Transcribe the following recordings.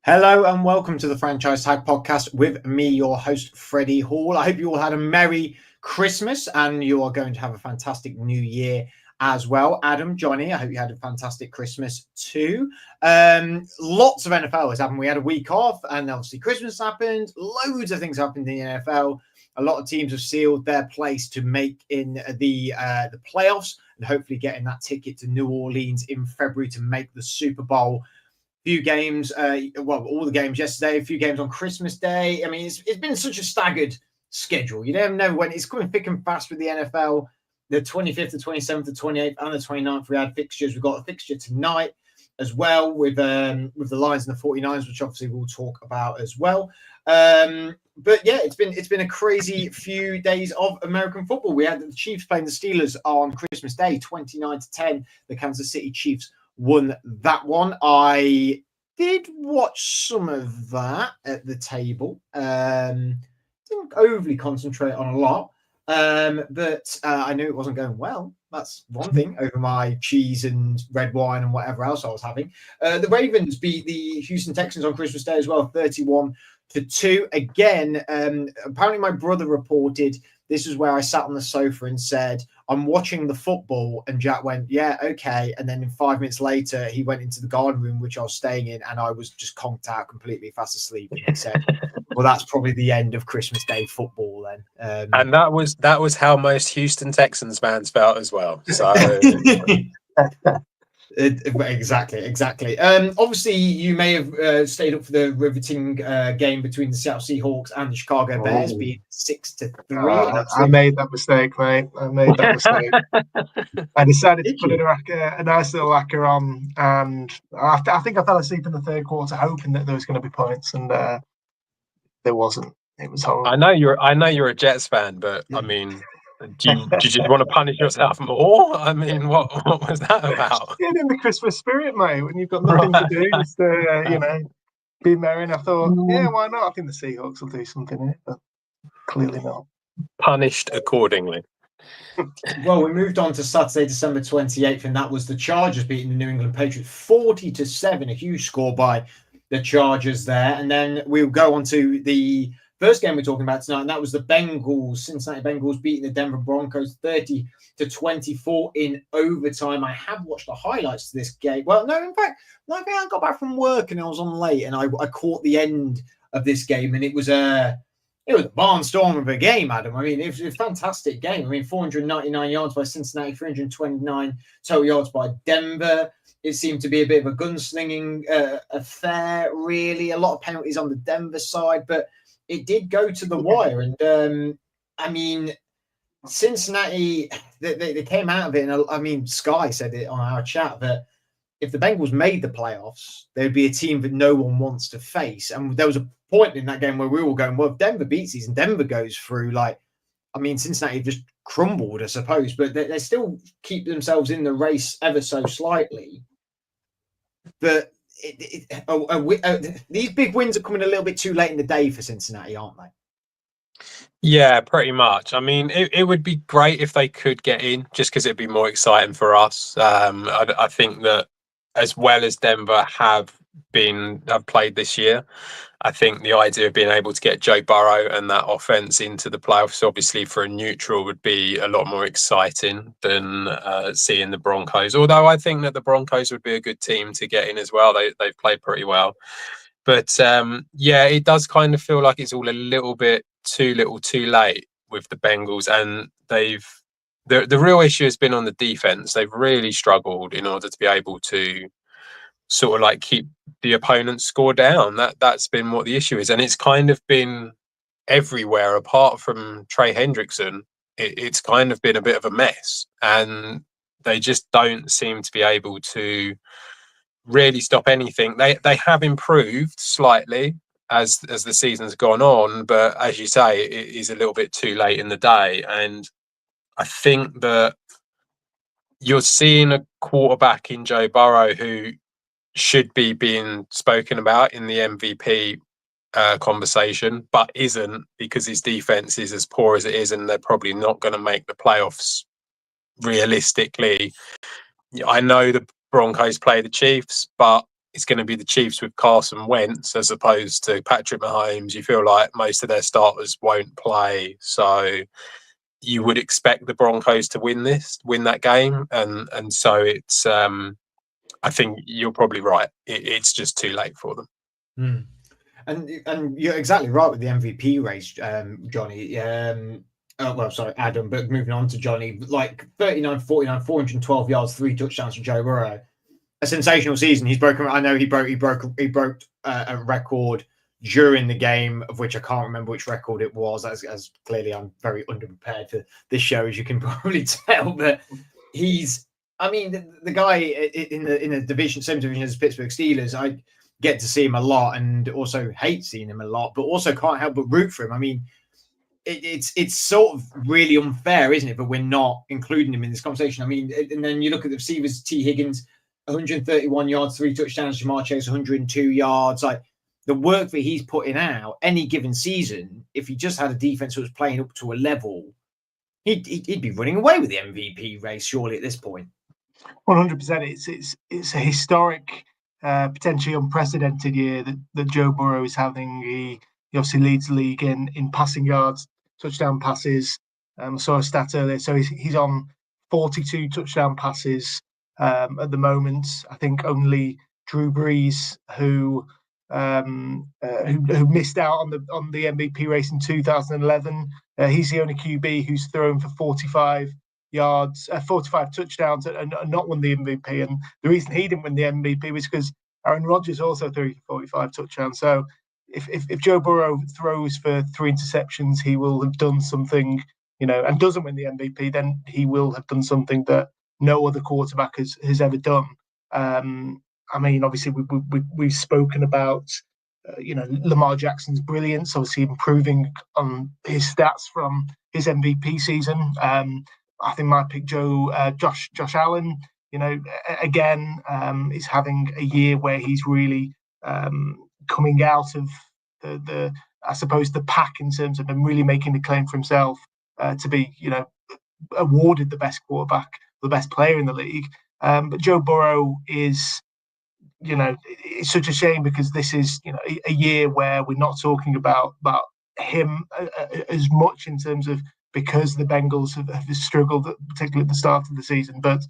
Hello and welcome to the Franchise Tag Podcast with me, your host, Freddie Hall. I hope you all had a Merry Christmas and you are going to have a fantastic New Year as well. Adam, Johnny, I hope you had a fantastic Christmas too. Lots of NFL has happened. We had a week off and obviously Christmas happened. Loads of things happened in the NFL. A lot of teams have sealed their place to make in the playoffs and hopefully getting that ticket to New Orleans in February to make the Super Bowl. Few games, all the games yesterday, a few games on Christmas Day. I mean, it's been such a staggered schedule. You never know when it's coming thick and fast with the NFL. The 25th, the 27th, the 28th, and the 29th, we had fixtures. We've got a fixture tonight as well with the Lions and the 49ers, which obviously we'll talk about as well. But yeah, it's been a crazy few days of American football. We had the Chiefs playing the Steelers on Christmas Day, 29-10. The Kansas City Chiefs won that one. I did watch some of that at the table. Didn't overly concentrate on a lot, but I knew it wasn't going well. That's one thing over my cheese and red wine and whatever else I was having. The Ravens beat the Houston Texans on Christmas Day as well, 31-2. Again, apparently my brother reported this is where I sat on the sofa and said, I'm watching the football. And Jack went, yeah, okay. And then 5 minutes later, he went into the garden room, which I was staying in, and I was just conked out completely fast asleep. And he said, well, that's probably the end of Christmas Day football then. And that was how most Houston Texans fans felt as well. So Exactly. Obviously, you may have stayed up for the riveting game between the Seattle Seahawks and the Chicago Bears, being 6-3. I made that mistake, mate. I decided to put a nice little lacquer on, and I think I fell asleep in the third quarter, hoping that there was going to be points, and there wasn't. It was horrible. I know you're a Jets fan, but I mean, do you just want to punish yourself more? I mean, what was that about? Getting in the Christmas spirit, mate. When you've got nothing to do, just be merry. And I thought, yeah, why not? I think the Seahawks will do something here, but clearly not. Punished accordingly. Well, we moved on to Saturday, December 28th, and that was the Chargers beating the New England Patriots 40-7, a huge score by the Chargers there. And then we'll go on to the first game we're talking about tonight, and that was the Cincinnati Bengals beating the Denver Broncos 30-24 in overtime. I have watched the highlights to this game. Well, no, in fact, I got back from work and I was on late, and I caught the end of this game, and it was a barnstorm of a game, Adam. I mean, it was a fantastic game. I mean, 499 yards by Cincinnati, 329 total yards by Denver. It seemed to be a bit of a gunslinging affair, really. A lot of penalties on the Denver side, but it did go to the wire. And I mean, Cincinnati, they came out of it. And I mean, Sky said it on our chat that if the Bengals made the playoffs, they would be a team that no one wants to face. And there was a point in that game where we were going, well, if Denver beats these and Denver goes through, Cincinnati just crumbled, I suppose, but they still keep themselves in the race ever so slightly. But these big wins are coming a little bit too late in the day for Cincinnati, aren't they? Yeah, pretty much. I mean, it would be great if they could get in, just because it'd be more exciting for us. I think that as well as Denver have played this year, I think the idea of being able to get Joe Burrow and that offense into the playoffs, obviously for a neutral, would be a lot more exciting than seeing the Broncos. Although I think that the Broncos would be a good team to get in as well. They've played pretty well. But yeah, it does kind of feel like it's all a little bit too little too late with the Bengals. And the real issue has been on the defense. They've really struggled in order to be able to sort of keep the opponent's score down. That's been what the issue is, and it's kind of been everywhere apart from Trey Hendrickson. It's kind of been a bit of a mess, and they just don't seem to be able to really stop anything. They have improved slightly as the season's gone on, but as you say, it is a little bit too late in the day. And I think that you're seeing a quarterback in Joe Burrow who should be being spoken about in the MVP conversation, but isn't, because his defense is as poor as it is, and they're probably not going to make the playoffs realistically. I know the Broncos play the Chiefs, but it's going to be the Chiefs with Carson Wentz as opposed to Patrick Mahomes. You feel like most of their starters won't play, so you would expect the Broncos to win that game, and so it's. I think you're probably right. It's just too late for them. Mm. And you're exactly right with the MVP race, Johnny. Sorry, Adam. But moving on to Johnny, like 39-49, 412 yards, 3 touchdowns from Joe Burrow. A sensational season. He's broken. I know he broke a record during the game, of which I can't remember which record it was. As clearly I'm very underprepared for this show, as you can probably tell. But he's, I mean, the guy in the division, same division as Pittsburgh Steelers. I get to see him a lot, and also hate seeing him a lot, but also can't help but root for him. I mean, it's sort of really unfair, isn't it? But we're not including him in this conversation. I mean, and then you look at the receivers: T. Higgins, 131 yards, 3 touchdowns; Jamar Chase, 102 yards. Like the work that he's putting out any given season, if he just had a defense that was playing up to a level, he'd be running away with the MVP race surely at this point. 100%. It's a historic, potentially unprecedented year that Joe Burrow is having. He obviously leads the league in passing yards, touchdown passes. I saw a stat earlier, so he's on 42 touchdown passes at the moment. I think only Drew Brees, who missed out on the MVP race in 2011, he's the only QB who's thrown for 45 yards, 45 touchdowns, and not won the MVP. And the reason he didn't win the MVP was because Aaron Rodgers also threw 45 touchdowns. So if Joe Burrow throws for 3 interceptions, he will have done something, and doesn't win the MVP, then he will have done something that no other quarterback has ever done. I mean, obviously we've spoken about Lamar Jackson's brilliance, obviously improving on his stats from his MVP season. I think my pick, Josh Allen, again, is having a year where he's really coming out of the I suppose the pack in terms of him really making the claim for himself to be, awarded the best quarterback, the best player in the league. But Joe Burrow is, it's such a shame because this is, a year where we're not talking about him as much in terms of, because the Bengals have struggled, particularly at the start of the season. But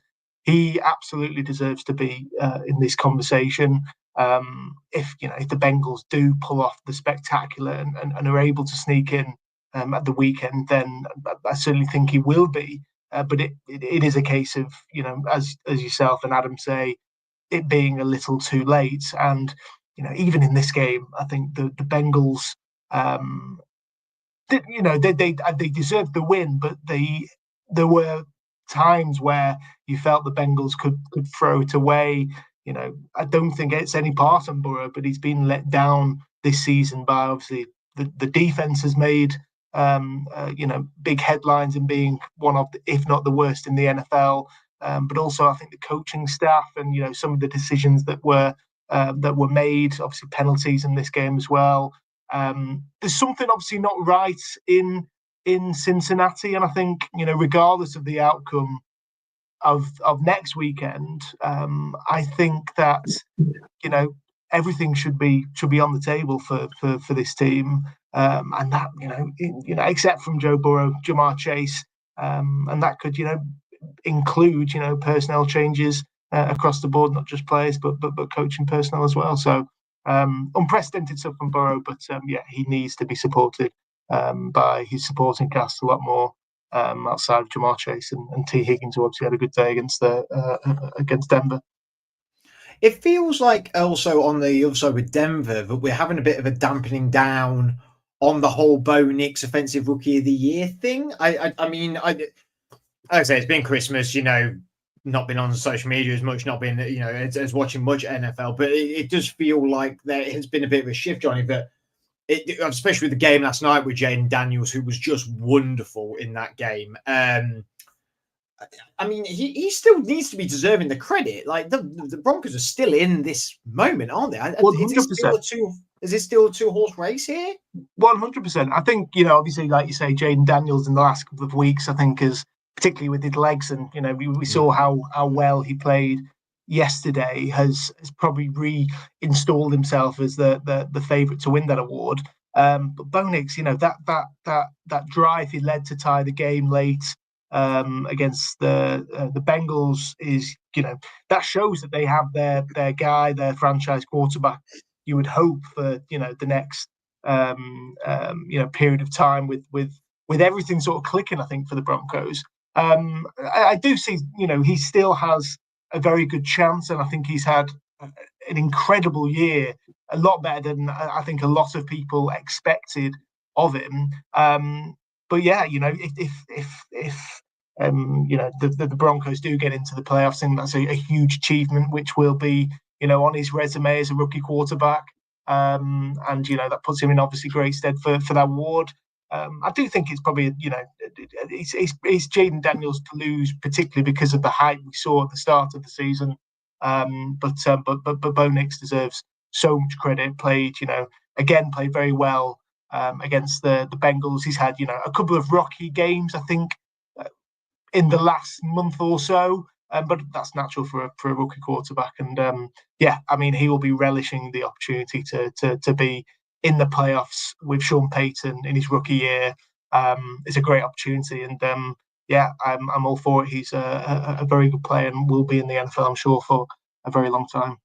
he absolutely deserves to be in this conversation. If the Bengals do pull off the spectacular and are able to sneak in at the weekend, then I certainly think he will be. But it is a case of, as yourself and Adam say, it being a little too late. And even in this game, I think the Bengals, they deserved the win, but there were times where you felt the Bengals could throw it away. I don't think it's any part on Burrow, but he's been let down this season by obviously the defense has made big headlines and being one of, if not the worst in the NFL. But also I think the coaching staff and some of the decisions that were made, obviously penalties in this game as well. There's something obviously not right in Cincinnati, and I think regardless of the outcome of next weekend, I think that everything should be on the table for this team, and that except from Joe Burrow, Jamar Chase, and that could include personnel changes across the board, not just players but coaching personnel as well. So unprecedented stuff from Burrow, but he needs to be supported by his supporting cast a lot more outside of Jamar Chase and T. Higgins, who obviously had a good day against Denver. It feels like also on the other side with Denver that we're having a bit of a dampening down on the whole Bo Nix Offensive Rookie of the Year thing. I mean, like I say, it's been Christmas, not been on social media as much, not been, as watching much NFL, but it does feel like there has been a bit of a shift, Johnny, that especially with the game last night with Jaden Daniels, who was just wonderful in that game. I mean, he still needs to be deserving the credit. Like the Broncos are still in this moment, aren't they? 100%. Is it still a two-horse race here? 100%. I think, obviously, like you say, Jaden Daniels in the last couple of weeks, I think, is particularly with his legs, and we saw how well he played yesterday has probably reinstalled himself as the favourite to win that award. But Bo Nix, that drive he led to tie the game late against the Bengals is, that shows that they have their guy, their franchise quarterback. You would hope for the next period of time with everything sort of clicking, I think, for the Broncos. I do see, he still has a very good chance, and I think he's had an incredible year, a lot better than I think a lot of people expected of him. But yeah, if the Broncos do get into the playoffs, and that's a huge achievement, which will be on his resume as a rookie quarterback, and that puts him in obviously great stead for that award. I do think it's probably it's Jaden Daniels to lose, particularly because of the hype we saw at the start of the season. But Bo Nix deserves so much credit. Played very well against the Bengals. He's had a couple of rocky games, I think, in the last month or so. But that's natural for a rookie quarterback. And he will be relishing the opportunity to be in the playoffs with Sean Payton in his rookie year. It's a great opportunity, and I'm all for it. He's a very good player and will be in the NFL, I'm sure, for a very long time.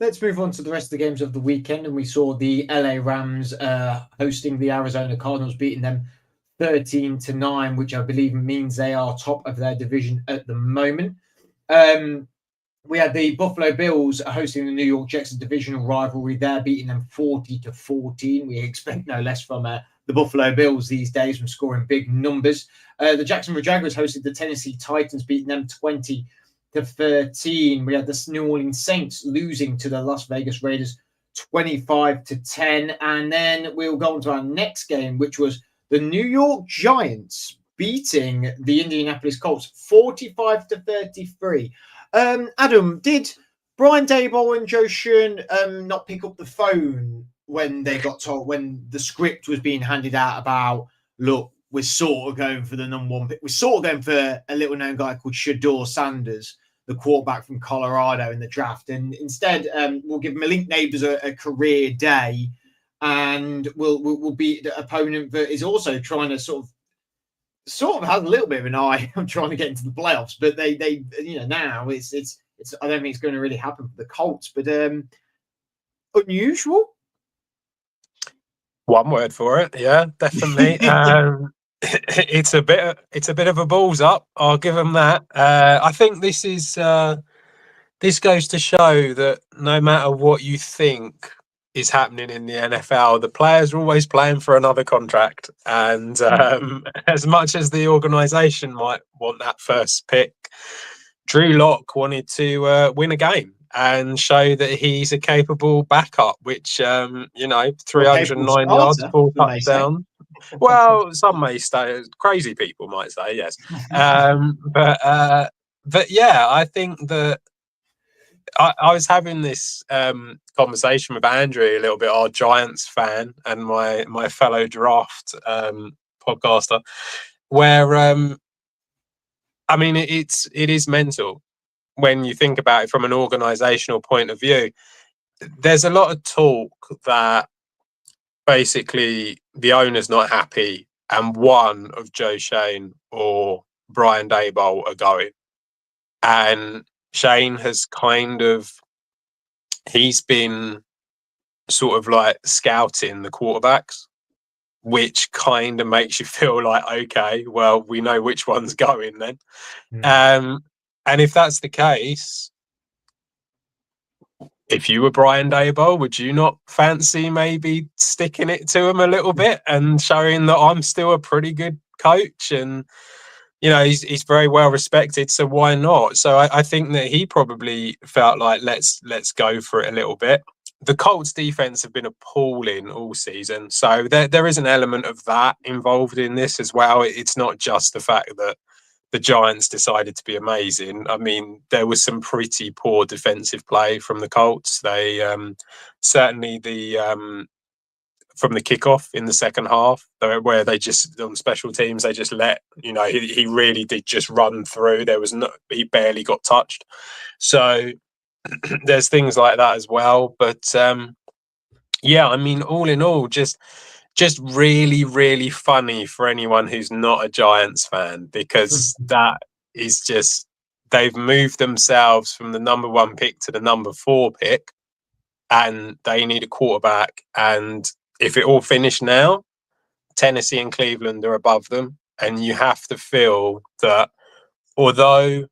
Let's move on to the rest of the games of the weekend, and we saw the LA Rams hosting the Arizona Cardinals, beating them 13-9, which I believe means they are top of their division at the moment. We had the Buffalo Bills hosting the New York Jets, a divisional rivalry there, beating them 40-14. We expect no less from the Buffalo Bills these days, from scoring big numbers. The Jacksonville Jaguars hosted the Tennessee Titans, beating them 20-13. We had the New Orleans Saints losing to the Las Vegas Raiders 25-10. And then we'll go on to our next game, which was the New York Giants beating the Indianapolis Colts 45-33. Adam, did Brian Daboll and Joe Schoen not pick up the phone when they got told, when the script was being handed out about, look, we're sort of going for the number one pick. We're sort of going for a little known guy called Shedeur Sanders, the quarterback from Colorado in the draft. And instead, we'll give Malik Nabers a career day, and we'll beat the opponent that is also trying to sort of has a little bit of an eye on trying to get into the playoffs, but they now it's I don't think it's going to really happen for the Colts, but unusual. One word for it, yeah, definitely. It's a bit of a balls up. I'll give them that. I think this goes to show that no matter what you think is happening in the NFL, the players are always playing for another contract, and as much as the organization might want that first pick, Drew Lock wanted to win a game and show that he's a capable backup, which 309 yards, 4 touchdowns. Well, some may say, crazy people might say, yes. But yeah, I think that I was having this conversation with Andrew a little bit, our Giants fan and my fellow draft podcaster, where it is mental when you think about it from an organizational point of view. There's a lot of talk that basically the owner's not happy and one of Joe Schoen or Brian Daboll are going. And Shane has he's been sort of like scouting the quarterbacks, which kind of makes you feel like, okay, well, we know which one's going then. And if that's the case, if you were Brian Daboll, would you not fancy maybe sticking it to him a little bit and showing that I'm still a pretty good coach? And he's very well respected, so why not? So I think that he probably felt like let's go for it a little bit. The Colts defense have been appalling all season, so there is an element of that involved in this as well. It's not just the fact that the Giants decided to be amazing. I mean, there was some pretty poor defensive play from the Colts. They certainly from the kickoff in the second half, where they just on special teams they just let he really did just run through. He barely got touched. So there's things like that as well. But yeah, I mean, all in all, just really, really funny for anyone who's not a Giants fan, because that is just, they've moved themselves from the number 1 pick to the number 4 pick, and they need a quarterback. And if it all finished now, Tennessee and Cleveland are above them. And you have to feel that although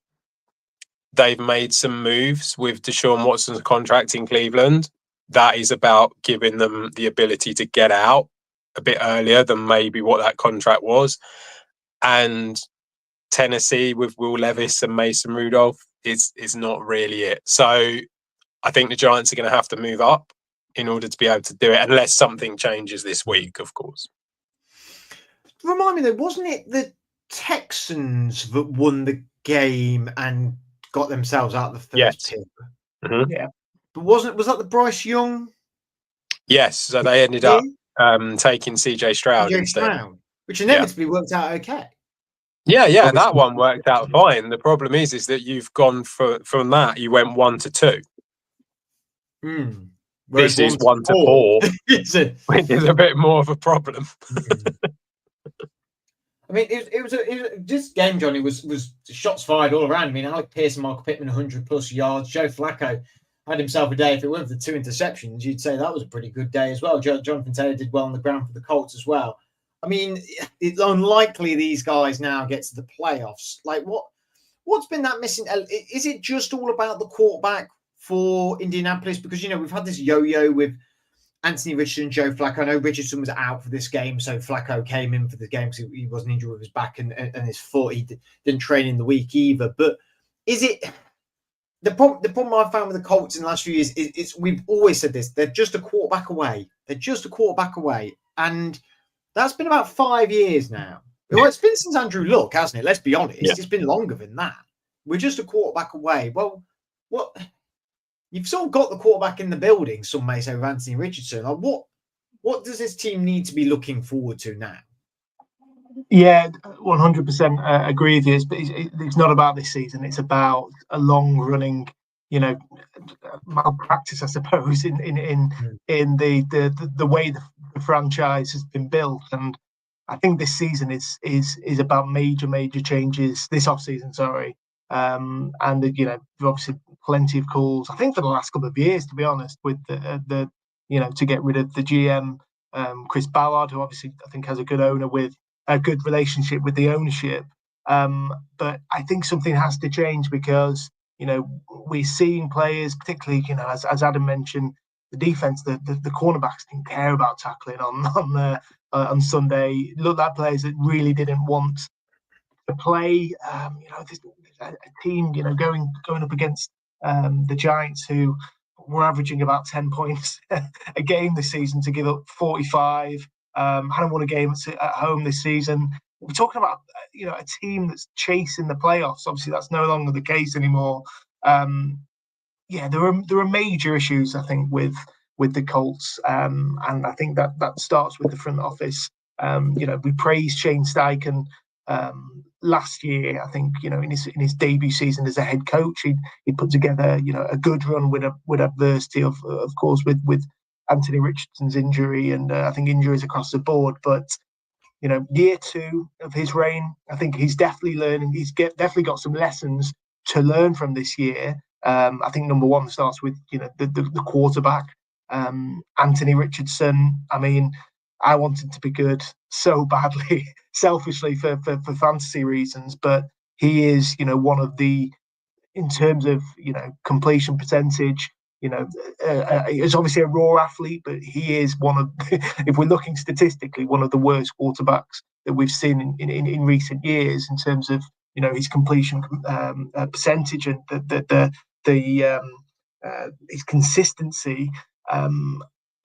they've made some moves with Deshaun Watson's contract in Cleveland, that is about giving them the ability to get out a bit earlier than maybe what that contract was. And Tennessee with Will Levis and Mason Rudolph is not really it. So I think the Giants are going to have to move up in order to be able to do it, unless something changes this week, of course. Remind me though, wasn't it the Texans that won the game and got themselves out of the first pick? Mm-hmm. Yeah. But was that the Bryce Young? Yes, so they ended up taking CJ Stroud instead. Which inevitably worked out okay. Yeah, Obviously, that one worked out fine. The problem is that you've gone from that, you went 1 to 2. This is 1 to 4, which is a bit more of a problem. I mean, it was this game, Johnny, was shots fired all around. I mean, Alec Pierce and Michael Pittman 100+ yards. Joe Flacco had himself a day. If it weren't for the 2 interceptions, you'd say that was a pretty good day as well. Jonathan Taylor did well on the ground for the Colts as well. I mean, it's unlikely these guys now get to the playoffs. Like, what's been that missing? Is it just all about the quarterback for Indianapolis? Because, we've had this yo-yo with Anthony Richardson and Joe Flacco. I know Richardson was out for this game, so Flacco came in for the game because he wasn't injured with his back and his foot. He didn't train in the week either. But is it the problem I've found with the Colts in the last few years is we've always said this: they're just a quarterback away. And that's been about 5 years now. Well, it's been since Andrew Luck, hasn't it? Let's be honest. Yeah. It's been longer than that. We're just a quarterback away. Well, what? You've sort of got the quarterback in the building, some may say, with Anthony Richardson. Like, what does this team need to be looking forward to now? Yeah, 100% agree with you. It's not about this season. It's about a long-running, malpractice, I suppose, in the way the franchise has been built. And I think this season is about major changes this offseason. Sorry. And obviously plenty of calls, I think, for the last couple of years, to be honest, with the to get rid of the GM, Chris Ballard, who obviously I think has a good owner with a good relationship with the ownership. But I think something has to change because we're seeing players, particularly as Adam mentioned, the defense, the cornerbacks didn't care about tackling on Sunday. Looked like players that really didn't want to play. A team, going up against the Giants, who were averaging about 10 points a game this season, to give up 45. Hadn't won a game at home this season. We're talking about a team that's chasing the playoffs. Obviously, that's no longer the case anymore. There are major issues, I think, with the Colts, and I think that starts with the front office. We praised Shane Steichen last year. I think in his debut season as a head coach, he put together a good run with adversity of course with Anthony Richardson's injury and I think injuries across the board. But year 2 of his reign, I think he's definitely learning. He's definitely got some lessons to learn from this year. I think number 1 starts with the quarterback, Anthony Richardson. I mean, I wanted to be good so badly, selfishly for fantasy reasons, but he is, one of the, in terms of, completion percentage, he's obviously a raw athlete, but he is one of, if we're looking statistically, one of the worst quarterbacks that we've seen in recent years in terms of, his completion percentage and his consistency.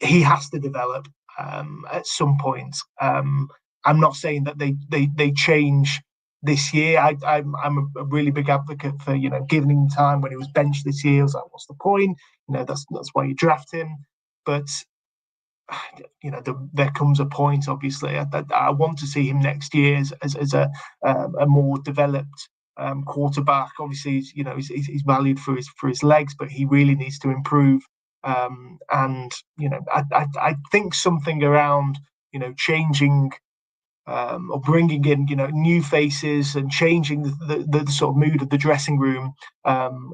He has to develop at some point. I'm not saying that they change this year. I'm a really big advocate for giving him time. When he was benched this year, I was like, what's the point? That's why you draft him. But there comes a point. Obviously, I want to see him next year as a more developed quarterback. Obviously, he's valued for his legs, but he really needs to improve. And I think something around changing or bringing in new faces and changing the sort of mood of the dressing room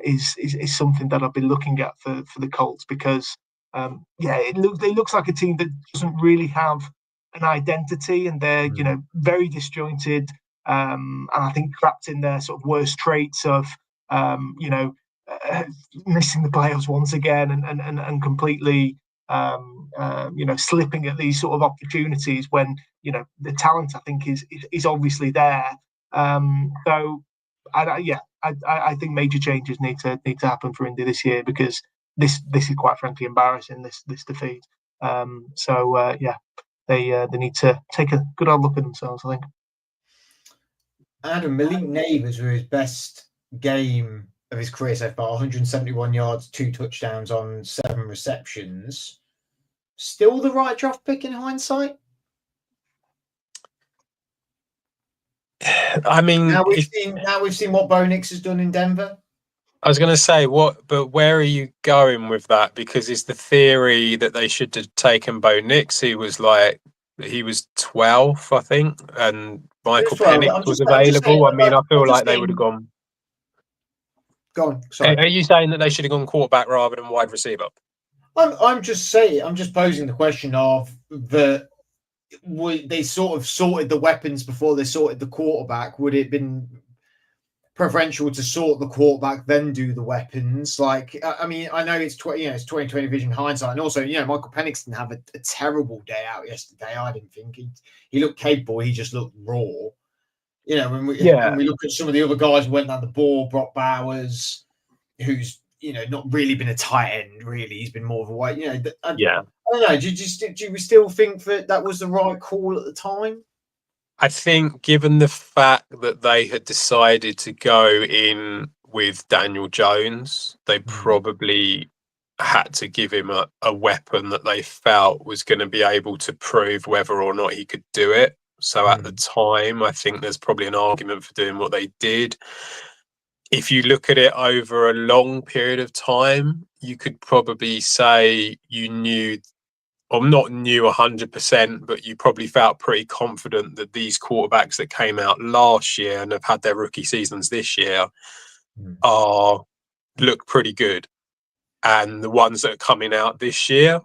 is something that I've been looking at for the Colts, because it looks like a team that doesn't really have an identity, and they're very disjointed, and I think trapped in their sort of worst traits of missing the playoffs once again, and completely slipping at these sort of opportunities when the talent, I think, is obviously there. So I think major changes need to happen for Indy this year, because this is quite frankly embarrassing, this defeat. They need to take a good old look at themselves, I think. Adam, Malik Neighbors were his best game of his career so far, 171 yards, 2 touchdowns on 7 receptions. Still the right draft pick in hindsight? I mean, now we've seen what Bo Nix has done in Denver. I was going to say but where are you going with that? Because it's the theory that they should have taken Bo Nix. He was 12, I think, and Michael Penix was available. I mean, I feel like they would have gone. Go on. Sorry. Are you saying that they should have gone quarterback rather than wide receiver? I'm just posing the question of they sort of sorted the weapons before they sorted the quarterback. Would it have been preferential to sort the quarterback, then do the weapons? Like, I mean, I know it's 2020 vision hindsight, and also, Michael Penix didn't have a terrible day out yesterday. I didn't think he looked capable. He just looked raw. When we look at some of the other guys who went down the ball, Brock Bowers, who's not really been a tight end. Really, he's been more of a wide. I don't know. Do you still think that was the right call at the time? I think, given the fact that they had decided to go in with Daniel Jones, they probably had to give him a weapon that they felt was going to be able to prove whether or not he could do it. So at the time, I think there's probably an argument for doing what they did. If you look at it over a long period of time, you could probably say you knew, or not knew 100%, but you probably felt pretty confident that these quarterbacks that came out last year and have had their rookie seasons this year look pretty good. And the ones that are coming out this year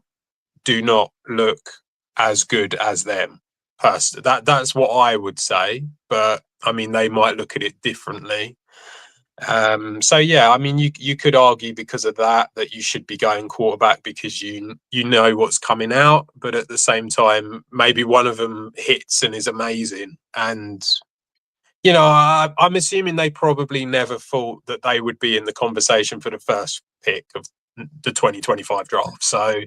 do not look as good as them. That's what I would say. But I mean, they might look at it differently. I mean, you could argue because of that you should be going quarterback because you know what's coming out, but at the same time, maybe one of them hits and is amazing. And I'm assuming they probably never thought that they would be in the conversation for the first pick of the 2025 draft. So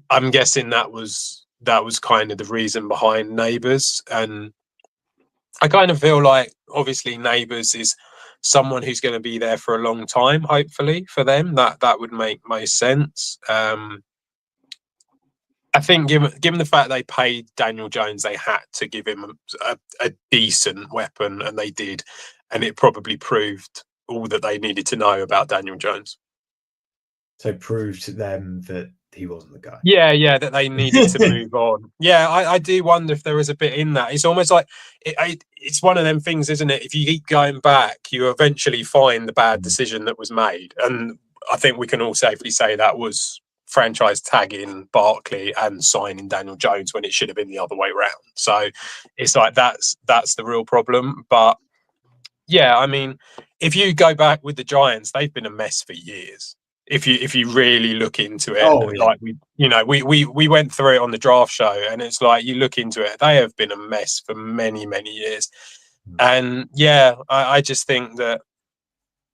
I'm guessing that was kind of the reason behind Neighbors. And I kind of feel like, obviously, Neighbors is someone who's going to be there for a long time, hopefully, for them. That would make most sense. I think given the fact they paid Daniel Jones, they had to give him a decent weapon, and they did. And it probably proved all that they needed to know about Daniel Jones. So proved to them that he wasn't the guy. Yeah, that they needed to move on. Yeah, I do wonder if there was a bit in that. It's almost like it's one of them things, isn't it? If you keep going back, you eventually find the bad decision that was made. And I think we can all safely say that was franchise tagging Barkley and signing Daniel Jones when it should have been the other way around. So it's like that's the real problem. But yeah, I mean, if you go back with the Giants, they've been a mess for years. If you really look into it, like we went through it on the draft show, and it's like you look into it, they have been a mess for many, many years. And yeah, I just think that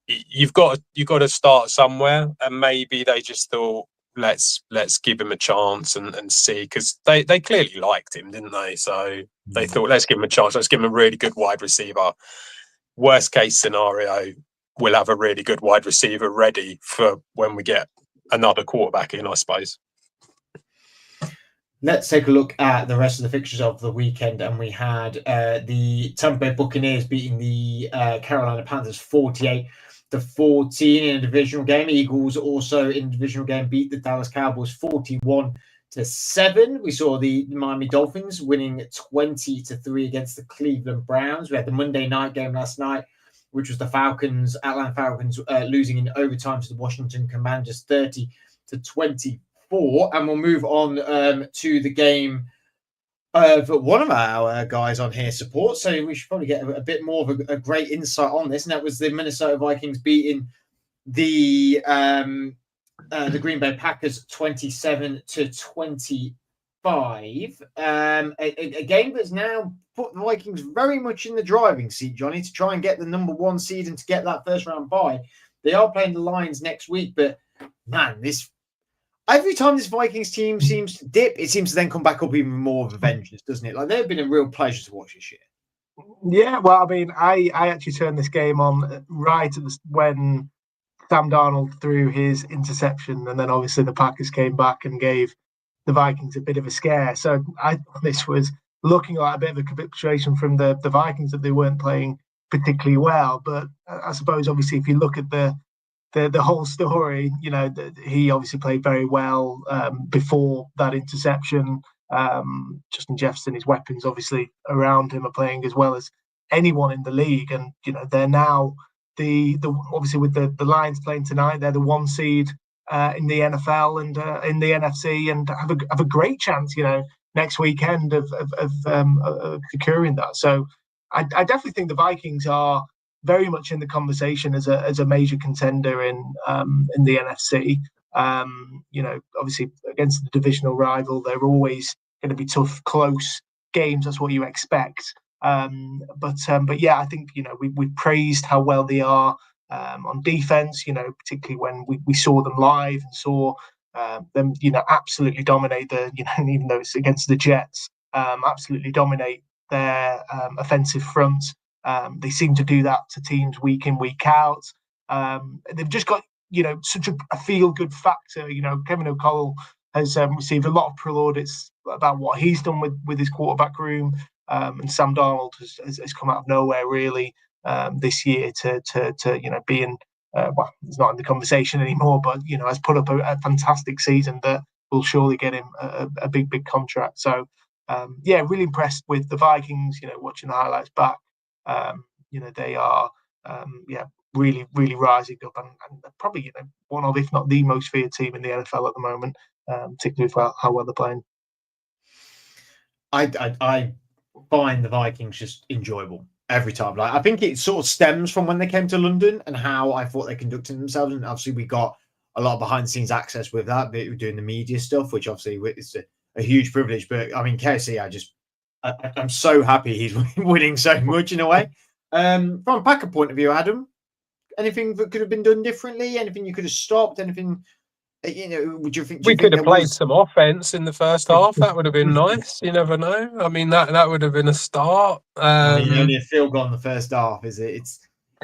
you've got to start somewhere, and maybe they just thought, let's give him a chance and see, because they clearly liked him, didn't they? So they thought, let's give him a chance, let's give him a really good wide receiver. Worst case scenario, we'll have a really good wide receiver ready for when we get another quarterback in, I suppose. Let's take a look at the rest of the fixtures of the weekend. And we had the Tampa Bay Buccaneers beating the Carolina Panthers 48-14 in a divisional game. Eagles also in a divisional game beat the Dallas Cowboys 41-7. We saw the Miami Dolphins winning 20-3 against the Cleveland Browns. We had the Monday night game last night, which was the Atlanta Falcons, losing in overtime to the Washington Commanders 30-24. And we'll move on to the game of one of our guys on here support. So we should probably get a bit more of a great insight on this. And that was the Minnesota Vikings beating the Green Bay Packers 27-25. A game that's now put the Vikings very much in the driving seat, Johnny, to try and get the number 1 seed and to get that first round bye. They are playing the Lions next week, but man, every time this Vikings team seems to dip, it seems to then come back up even more of a vengeance, doesn't it? Like, they've been a real pleasure to watch this year. Yeah, well, I mean, I actually turned this game on right at when Sam Darnold threw his interception, and then obviously the Packers came back and gave the Vikings a bit of a scare. So this was looking like a bit of a capitulation from the Vikings, that they weren't playing particularly well. But I suppose, obviously, if you look at the whole story, he obviously played very well before that interception. Justin Jefferson, his weapons obviously around him are playing as well as anyone in the league, and they're now the obviously with the Lions playing tonight, they're the 1 seed in the NFL and in the NFC, and have a great chance next weekend of securing that. So I definitely think the Vikings are very much in the conversation as a major contender in the NFC. Obviously against the divisional rival, they're always going to be tough, close games. That's what you expect. But yeah, I think we've praised how well they are on defense. Particularly when we saw them live and saw them absolutely dominate even though it's against the Jets, absolutely dominate their offensive front. They seem to do that to teams week in, week out. They've just got such a feel-good factor. Kevin O'Connell has received a lot of plaudits about what he's done with his quarterback room, and Sam Darnold has come out of nowhere really this year to being well, he's not in the conversation anymore, but has put up a fantastic season that will surely get him a big contract. So yeah, really impressed with the Vikings. Watching the highlights back, they are really rising up, and probably one of, if not the most feared team in the NFL at the moment, particularly for how well they're playing. I find the Vikings just enjoyable every time. Like, I think it sort of stems from when they came to London and how I thought they conducted themselves, and obviously we got a lot of behind the scenes access with that, doing the media stuff, which obviously is a huge privilege. But I mean, KC, I'm so happy he's winning so much in a way. From a Packer point of view, Adam, anything that could have been done differently? Anything you could have stopped? Anything, would you think? We could have played some offense in the first half. That would have been nice. You never know. I mean, that would have been a start. Only a field goal in the first half, is it?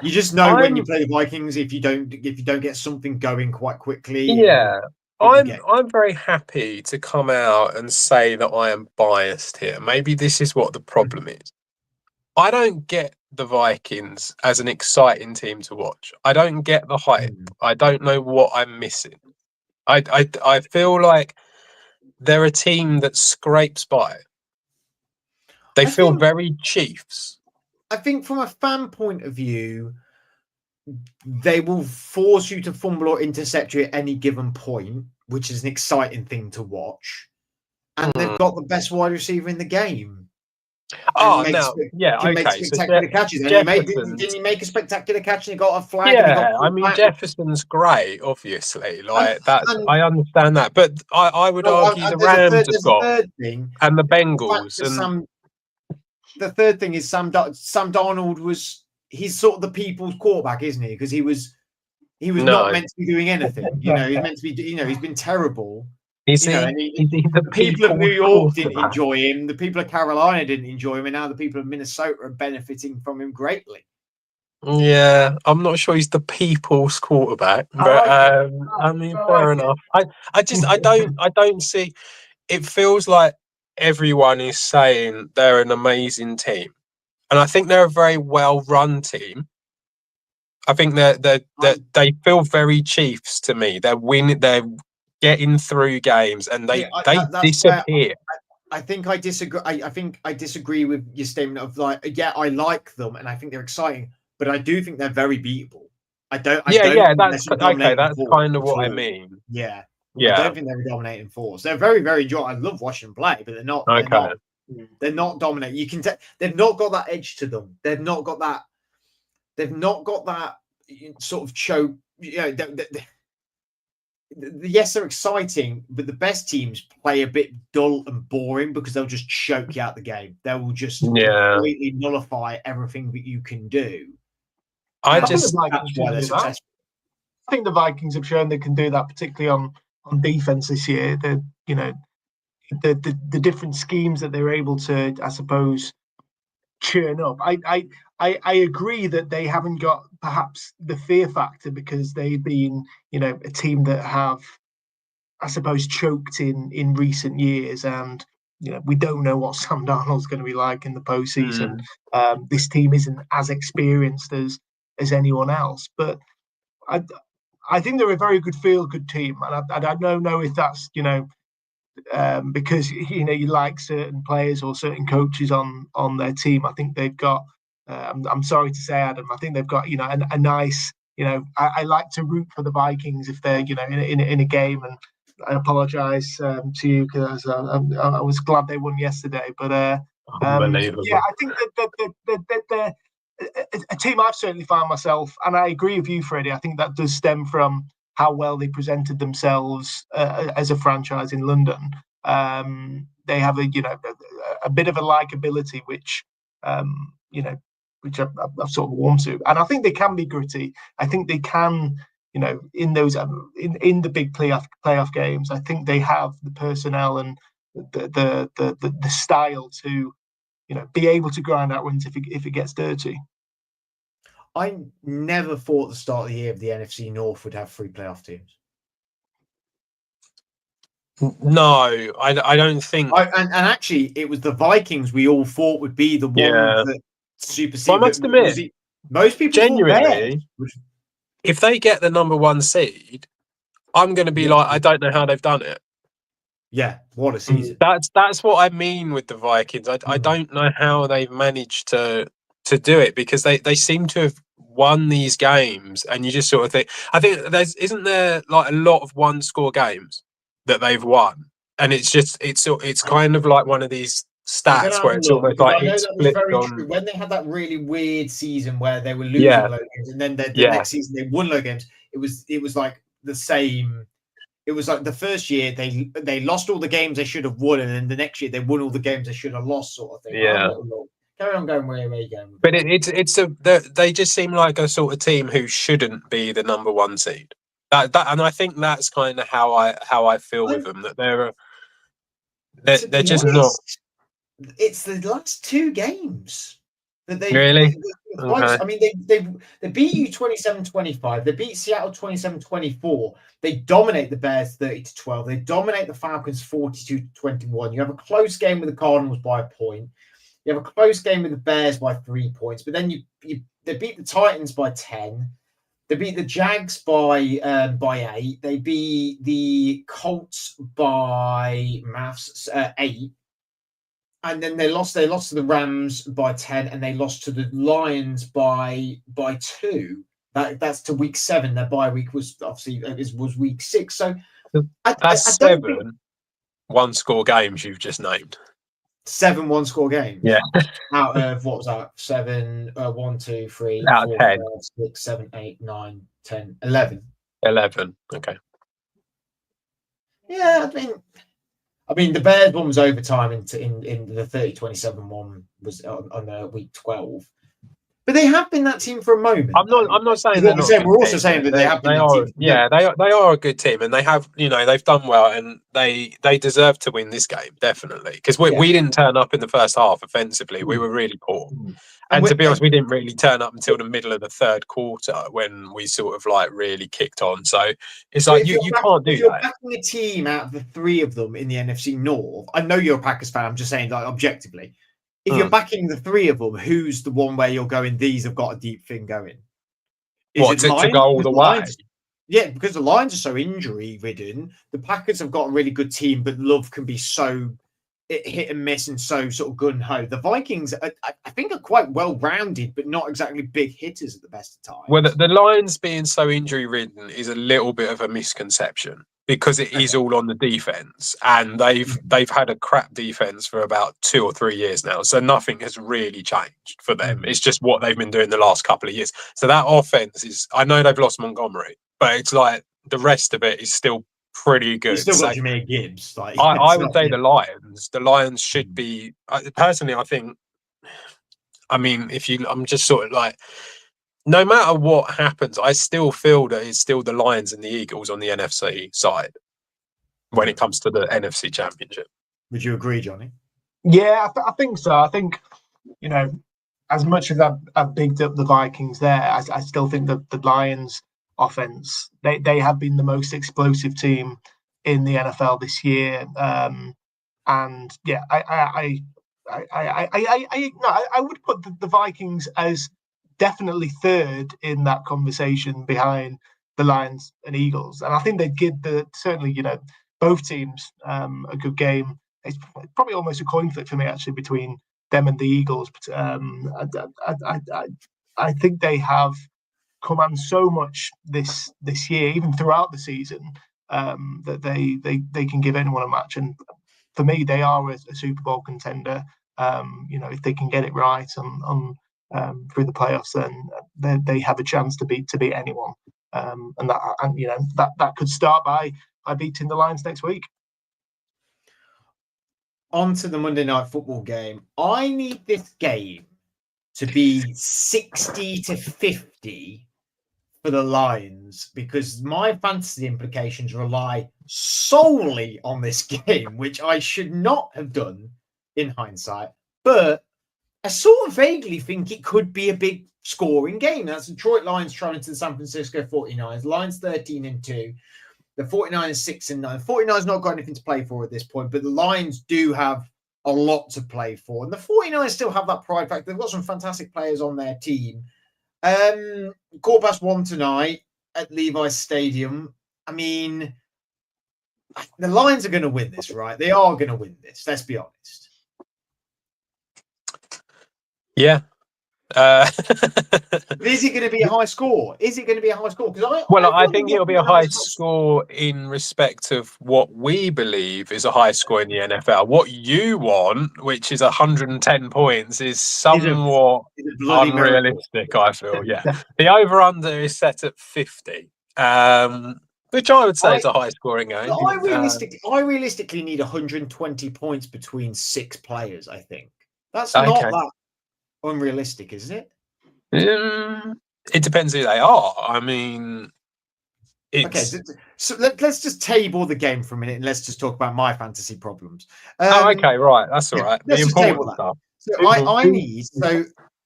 You just know when you play the Vikings, if you don't get something going quite quickly. Yeah. I'm very happy to come out and say that I am biased here. Maybe this is what the problem is. I don't get the Vikings as an exciting team to watch. I don't get the hype. I don't know what I'm missing. I feel like they're a team that scrapes by. They feel very Chiefs. I think from a fan point of view, they will force you to fumble or intercept you at any given point, which is an exciting thing to watch. And they've got the best wide receiver in the game. Make spectacular catches. Didn't you make a spectacular catch and you got a flag? Yeah, I mean, Jefferson's great, obviously. I understand that, but I would argue the Rams have got and the Bengals. The third thing is Sam Darnold he's sort of the people's quarterback, isn't he? Because he was not meant to be doing anything. He's meant to be. He's been terrible. The people of New York didn't enjoy him. The people of Carolina didn't enjoy him, and now the people of Minnesota are benefiting from him greatly. Yeah, I'm not sure he's the people's quarterback, but I mean, fair enough. I don't see. it feels like everyone is saying they're an amazing team, and I think they're a very well-run team. I think they feel very Chiefs to me. They're winning. They're getting through games, and they that's disappear. I think I disagree. I think I disagree with your statement of like, yeah, I like them and I think they're exciting, but I do think they're very beatable. I don't. Yeah. Think That's they're okay. dominating That's force kind of at what I all. mean. Yeah, I Yeah. don't think they're a dominating force. They're very, very I love watching them play, but they're not. Okay. They're not dominating. You can they've not got that edge to them. They've not got that. They've not got that sort of choke. You know, yes, they're exciting, but the best teams play a bit dull and boring because they'll just choke you out the game. They will just completely nullify everything that you can do. That's why they're successful. I think the Vikings have shown they can do that, particularly on defense this year. The different schemes that they're able to, I suppose, churn up. I agree that they haven't got perhaps the fear factor because they've been, a team that have, I suppose, choked in recent years, and we don't know what Sam Darnold's going to be like in the postseason. This team isn't as experienced as anyone else, but I think they're a very good feel-good team, and I don't know if that's because you like certain players or certain coaches on their team. I think they've got. I'm sorry to say, Adam. I think they've got a nice. I like to root for the Vikings if they're in a game, and I apologise to you because I was glad they won yesterday. But unbelievable. Yeah, I think that they're a team I've certainly found myself, and I agree with you, Freddie. I think that does stem from how well they presented themselves as a franchise in London. They have a bit of a likability, which which I've sort of warmed to, and I think they can be gritty. I think they can, in those in the big playoff games. I think they have the personnel and the style to be able to grind out wins if it gets dirty. I never thought at the start of the year the NFC North would have 3 playoff teams. No, I don't think. And actually, it was the Vikings we all thought would be the one that superseded. I must admit, most people genuinely, if they get the number 1 seed, I'm going to be like, I don't know how they've done it. Yeah, what a season! That's what I mean with the Vikings. I don't know how they've managed to do it because they seem to have won these games, and you just sort of think. I think isn't there like a lot of 1-score games that they've won, and it's kind of like one of these stats where it's almost like it's flipped on. True. When they had that really weird season where they were losing low games, and then the next season they won low games, it was like the same. It was like the first year they lost all the games they should have won, and then the next year they won all the games they should have lost, sort of thing. Yeah. Carry on going where you going. But they just seem like a sort of team who shouldn't be the number 1 seed. That and I think that's kind of how I feel with them, that they're just not. It's the last 2 games that they really. I mean, they beat you 27-25. They beat Seattle 27-24. They dominate the Bears 30-12. They dominate the Falcons 42-21. You have a close game with the Cardinals by a point. You have a close game with the Bears by 3 points. But then they beat the Titans by 10. They beat the Jags by 8. They beat the Colts by 8. And then they lost to the Rams by 10, and they lost to the Lions by 2. That's to week 7. Their bye week was obviously was week 6. So that's 7 1-score games you've just named. 7 1-score games. Yeah. Out of what was that? 7, 1, 2, 3, out 4, 5, 6, 7, 8, 9, 10, 11. 11. Okay. Yeah, I mean, the Bears one was overtime in the 30-27 one was on week 12. But they have been that team for a moment. I'm not saying they're not. We're also saying that they have been that team. Yeah, they are a good team, and they have, they've done well, and they deserve to win this game definitely, because we didn't turn up in the first half offensively. We were really poor, and to be honest, we didn't really turn up until the middle of the third quarter when we sort of like really kicked on. So it's like you can't do that. If you're backing a team out of the three of them in the NFC North, I know you're a Packers fan. I'm just saying, like, objectively. If you're backing the three of them, who's the one where you're going, these have got a deep thing going? To go all the way? Yeah, because the Lions are so injury-ridden. The Packers have got a really good team, but Love can be so hit and miss and so sort of gun-ho. The Vikings, I think, are quite well-rounded, but not exactly big hitters at the best of times. Well, the Lions being so injury-ridden is a little bit of a misconception, because it is all on the defense, and they've had a crap defense for about 2 or 3 years now. So nothing has really changed for them. It's just what they've been doing the last couple of years. So that offense is, I know they've lost Montgomery, but it's like the rest of it is still pretty good. You still got Jameer Gibbs. Like, I would say the Lions should be, personally, I think, I mean, I'm just sort of like, no matter what happens, I still feel that it's still the Lions and the Eagles on the NFC side when it comes to the NFC Championship. Would you agree, Johnny? Yeah, I think so. I think, as much as I've bigged up the Vikings there, I still think that the Lions offense, they have been the most explosive team in the NFL this year. And yeah, I would put the Vikings as definitely third in that conversation behind the Lions and Eagles. And I think they give certainly, both teams a good game. It's probably almost a coin flip for me, actually, between them and the Eagles. But I think they have come on so much this year, even throughout the season, that they can give anyone a match. And for me, they are a Super Bowl contender. If they can get it right on through the playoffs, then they have a chance to beat anyone. And that could start by beating the Lions next week. On to the Monday Night Football game. I need this game to be 60-50 for the Lions, because my fantasy implications rely solely on this game, which I should not have done in hindsight. But I sort of vaguely think it could be a big scoring game. That's Detroit Lions traveling to the San Francisco 49ers. Lions 13-2. The 49ers 6-9. 49ers not got anything to play for at this point, but the Lions do have a lot to play for. And the 49ers still have that pride factor. They've got some fantastic players on their team. Quarter past 1 tonight at Levi's Stadium. I mean, the Lions are going to win this, right? They are going to win this. Let's be honest. Yeah. Is it going to be a high score? Is it going to be a high score? I think it'll be a high score in respect of what we believe is a high score in the NFL. What you want, which is 110 points, is somewhat unrealistic, I feel. Yeah. The over-under is set at 50, which I would say is a high-scoring game. I realistically need 120 points between 6 players, I think. That's not that unrealistic, is it? It depends who they are. I mean, okay. So let's just table the game for a minute and let's just talk about my fantasy problems. Okay, right. That's all right. Let's just table that. So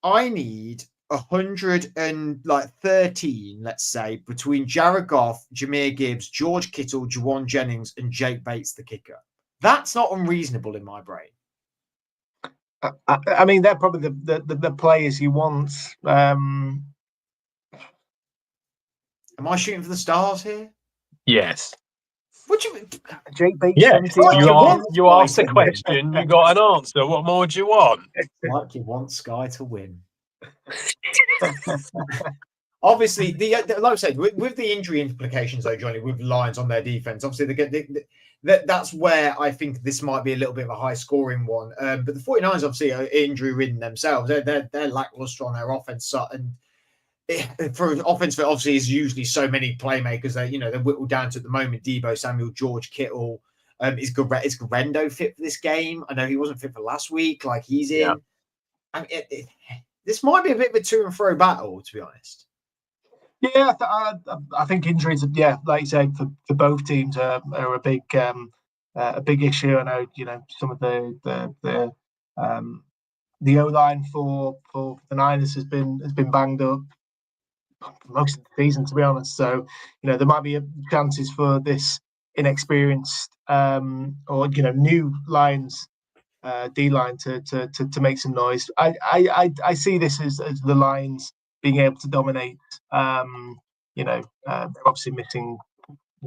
I need 113, let's say, between Jared Goff, Jahmyr Gibbs, George Kittle, Juwan Jennings, and Jake Bates, the kicker. That's not unreasonable in my brain. I mean, they're probably the players you want. Am I shooting for the stars here? Yes. What do you mean? Jake Bates? Yeah. You asked a question, you got an answer. What more do you want? Like you want Sky to win. Obviously, like I said, with the injury implications, though, Johnny, with Lions on their defense, obviously that's where I think this might be a little bit of a high-scoring one. But the 49ers obviously are injury-ridden themselves. They're lackluster on their offense, and for offense that obviously is usually so many playmakers. They're whittled down to at the moment. Debo Samuel, George Kittle. Is Garendo fit for this game? I know he wasn't fit for last week. Like, he's in. I mean, this might be a bit of a to and fro battle, to be honest. Yeah, I think injuries, like you say, for both teams are a big issue. I know, some of the O-line for the Niners has been banged up for most of the season, to be honest. So, there might be chances for this inexperienced or new Lions D-line to make some noise. I see this as the Lions being able to dominate. They're obviously missing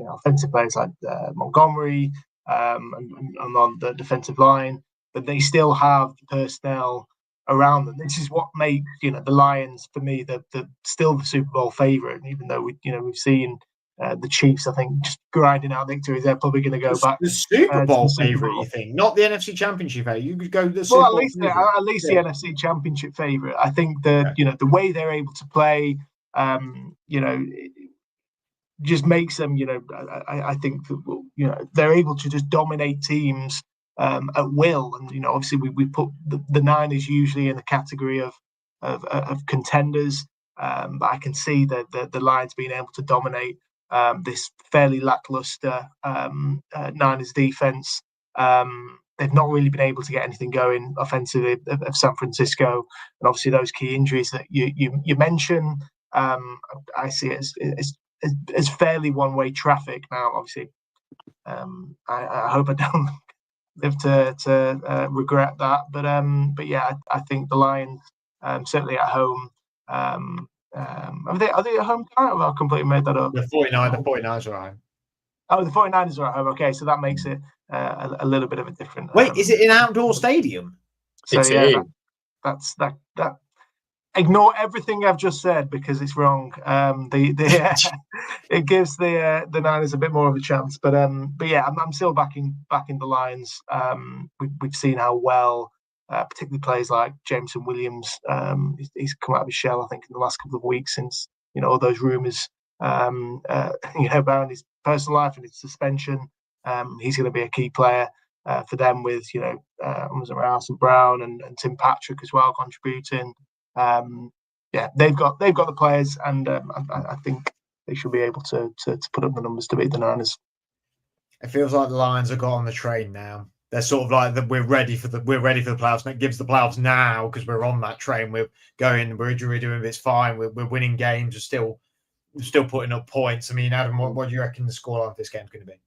offensive players like Montgomery and on the defensive line, but they still have the personnel around them. This is what makes the Lions, for me, the still the Super Bowl favorite. And even though we've seen the Chiefs, I think, just grinding out victories, they're probably going to go back. The Super Bowl Super favorite, Bowl. you think, not the NFC Championship favorite. You could go the Super Well, Bowl at least the NFC Championship favorite. I think that the way they're able to play, just makes them. I think that they're able to just dominate teams at will. And obviously we put the Niners usually in the category of contenders, but I can see that the Lions being able to dominate this fairly lackluster Niners defense. They've not really been able to get anything going offensively of San Francisco, and obviously those key injuries that you mentioned. I see it as fairly one-way traffic now. Obviously, I hope I don't live to regret that. But yeah, I think the Lions, certainly at home. Are they at home tonight? Or have I completely made that up? The 49ers are at home. Oh, the 49ers are at home. Okay, so that makes it a little bit of a different. Wait, is it an outdoor stadium? So that's that. Ignore everything I've just said because it's wrong. It gives the Niners a bit more of a chance, but yeah, I'm still backing the Lions. We've seen how well, particularly players like Jameson Williams, he's come out of his shell. I think in the last couple of weeks since all those rumours, around his personal life and his suspension. He's going to be a key player for them with Alison Brown and Tim Patrick as well contributing. They've got the players, and I think they should be able to put up the numbers to beat the Niners. It feels like the Lions have got on the train now. They're sort of like we're ready for the playoffs, and it gives the playoffs now because we're on that train. We're going, we're doing it's fine. We're winning games. We're still putting up points. I mean, Adam, what do you reckon the scoreline of this game's going to be?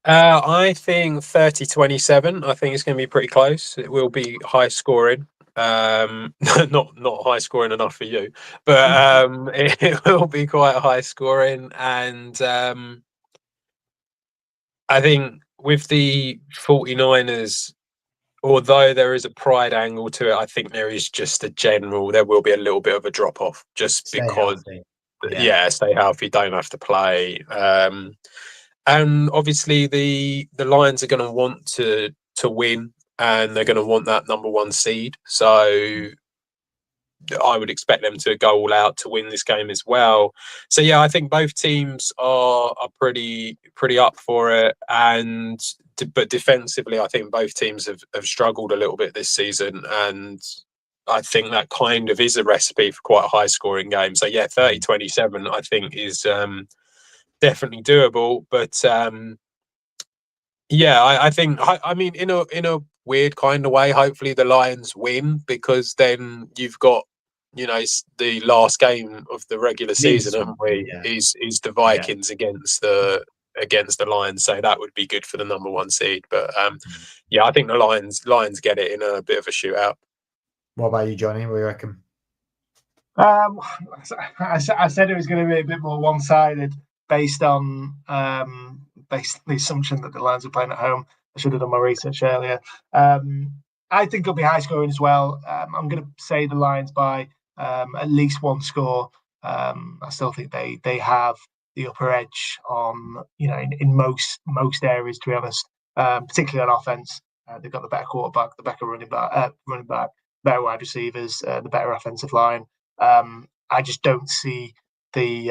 I think 30-27. I think it's going to be pretty close. It will be high scoring. Not high scoring enough for you, but it will be quite high scoring. And I think with the 49ers, although there is a pride angle to it, I think there is just there will be a little bit of a drop off just because stay healthy, don't have to play. And obviously the Lions are going to want to win, and they're going to want that number one seed. So I would expect them to go all out to win this game as well. So yeah, I think both teams are pretty up for it. But defensively, I think both teams have struggled a little bit this season, and I think that kind of is a recipe for quite a high scoring game. So yeah, 30-27 I think is definitely doable. But I think I mean in a weird kind of way, hopefully the Lions win, because then you've got the last game of the regular season, haven't we? Is the Vikings against the Lions, so that would be good for the number one seed. But I think the Lions get it in a bit of a shootout. What about you, Johnny? What do you reckon? I said it was going to be a bit more one-sided based on the assumption that the Lions are playing at home. I should have done my research earlier. I think it'll be high scoring as well. I'm going to say the Lions by at least one score. I still think they have the upper edge on in most areas, to be honest. Particularly on offense, they've got the better quarterback, the better running back, better wide receivers, the better offensive line. I just don't see the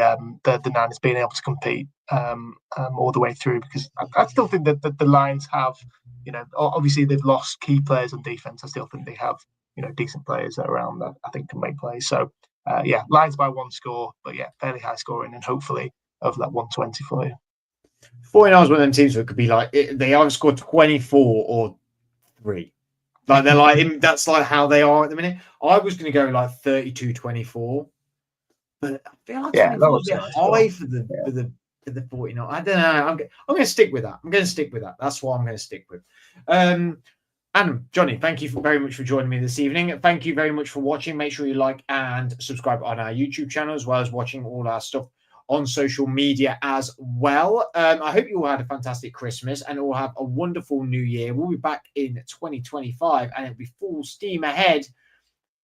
Niners being able to compete all the way through, because I still think that the Lions have, obviously they've lost key players on defense. I still think they have decent players that are around that I think can make plays. So yeah, Lions by 1 score, but yeah, fairly high scoring, and hopefully over that 120 for you. 49ers one of them teams that could be like they either score 24 or 3. Like they're like that's like how they are at the minute. I was going to go like 32-24, but I feel like 24 is a bit high for the 49ers. I don't know. I'm going to stick with that. That's what I'm going to stick with. Adam, Johnny, thank you very much for joining me this evening. Thank you very much for watching. Make sure you like and subscribe on our YouTube channel, as well as watching all our stuff on social media as well. I hope you all had a fantastic Christmas and all have a wonderful new year. We'll be back in 2025 and it'll be full steam ahead.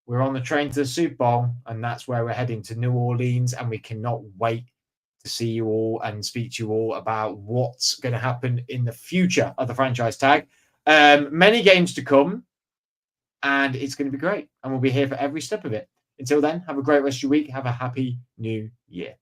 We're on the train to the Super Bowl, and that's where we're heading, to New Orleans, and we cannot wait to see you all and speak to you all about what's going to happen in the future of the franchise tag. Many games to come, and it's going to be great, and we'll be here for every step of it. Until then, have a great rest of your week. Have a happy new year.